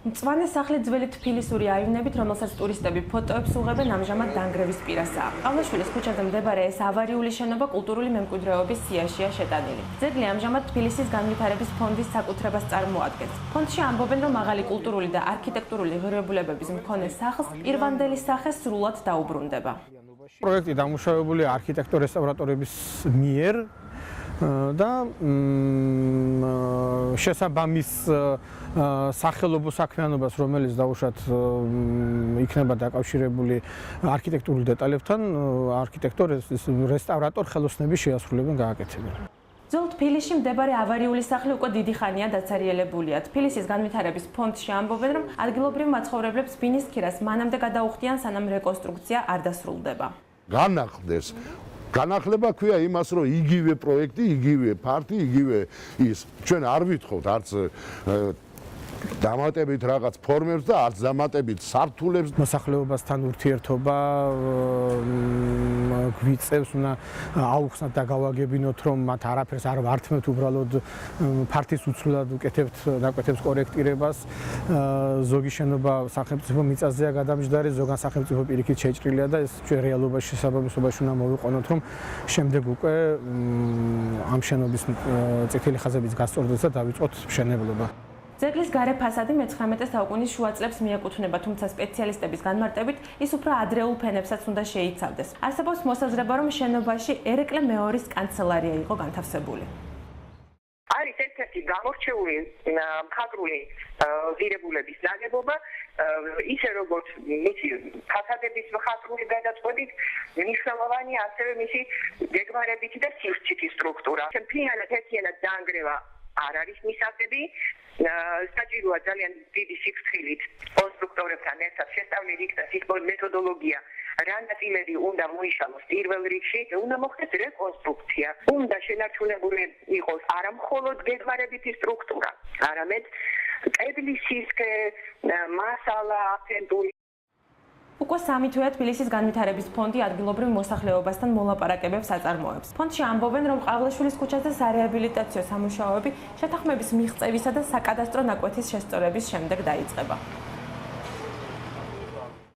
მწვანე სახლი ძველი თბილისური აივნებით, რომელსაც ტურისტები ფოტოებს უღებენ, ამჟამად დანგრევის პირასაა. ყავლაშვილის ქუჩაზე მდებარე ეს ავარიული შენობა კულტურული მემკვიდრეობის სიაშია შეტანილი. ძეგლი ამჟამად თბილისის განვითარების ფონდის საკუთრებას წარმოადგენს. ფონდში ამბობენ, რომ მაღალი კულტურული და არქიტექტურული ღირებულებების მქონე სახლს პირვანდელი სახე სრულად დაუბრუნდება. პროექტი დამუშავებულია არქიტექტორ-რესტავრატორების მიერ და შესაბამის სახელობო საქმიანობას, რომელიც დაუშვათ იქნება დაკავშირებული არქიტექტურულ დეტალებთან, არქიტექტორ-რესტავრატორ ხელოსნები შეასრულებენ გააკეთებენ. ძველ თბილისში მდებარე ავარიული სახლი უკვე დიდი ხანია დაცარიელებულია. თბილისის განვითარების ფონდში ამბობენ, რომ ადგილობრივ მაცხოვრებლებს ბინის ქირას მანამდე გადაუხდიან, სანამ რეკონსტრუქცია არ დასრულდება. განახლდეს. განახლება ქვია იმას, რომ იგივე პროექტი, იგივე ფართი, იგივე ის. ჩვენ არ ვითხოვთ არც დამატებით რაღაც ფორმებს და არც დამატებით სართულებს. მოსახლეობასთან ურთიერთობა გვიწევს, უნდა აუხსნათ და გავაგებინოთ, რომ მათ არაფერს არ ვართმევთ, უბრალოდ ფართის უცვლელად ვკეთებთ დაკვეთებს კორექტირებას. ზოგი შენობა სახელმწიფო მიწაზეა გადამჯდარი, ზოგან სახელმწიფო პირიქით შეჭრილია და ეს ჩვენ რეალობაში შესაბამისობაში უნდა მოვიყვანოთ, რომ შემდეგ უკვე ამ შენობის წითელი ხაზების გასწორდეს და დავიწყოთ მშენებლობა. ძეგლის გარე ფასადი მე-19 საუკუნის შუა წლებს მიეკუთვნება, თუმცა სპეციალისტების განმარტებით ის უფრო ადრეულ ფენებსაც უნდა შეიცავდეს. არსებობს მოსაზრება, რომ შენობაში ერეკლე მეორის კანცელარია იყო განთავსებული. არის ერთ-ერთი გამორჩეული მხატვრული ღირებულების ნაგებობა, ისე როგორც მისი ფასადების მხატვრული გადაწყვეტით, მნიშვნელოვანია ასევე მისი გეგმარებითი და სივრცითი სტრუქტურა. მთლიანად ერთიანად დაანგრევა არ არის მისაღები, საჭიროა ძალიან დიდი სიფრთხილით კონსტრუქტორებთან ერთად შესწავლილი იქნას ის მეთოდოლოგია, რა ნაწილები უნდა მოიშალოს პირველ რიგში, უნდა მოხდეს რეკონსტრუქცია, უნდა შენარჩუნებული იყოს არა მხოლოდ გეგმარებითი სტრუქტურა, არამედ კედლის სისქე, მასალა, აქცენტური. უკვე 3 თვეა თბილისის განვითარების ფონდი ადგილობრივ მოსახლეობასთან მოლაპარაკებებს აწარმოებს. ფონდში ამბობენ, რომ ყავლაშვილის ქუჩაზე სარეაბილიტაციო სამუშაოები შეთანხმების მიღწევისა და საკადასტრო ნაკვეთის შესწორების შემდეგ დაიწყება.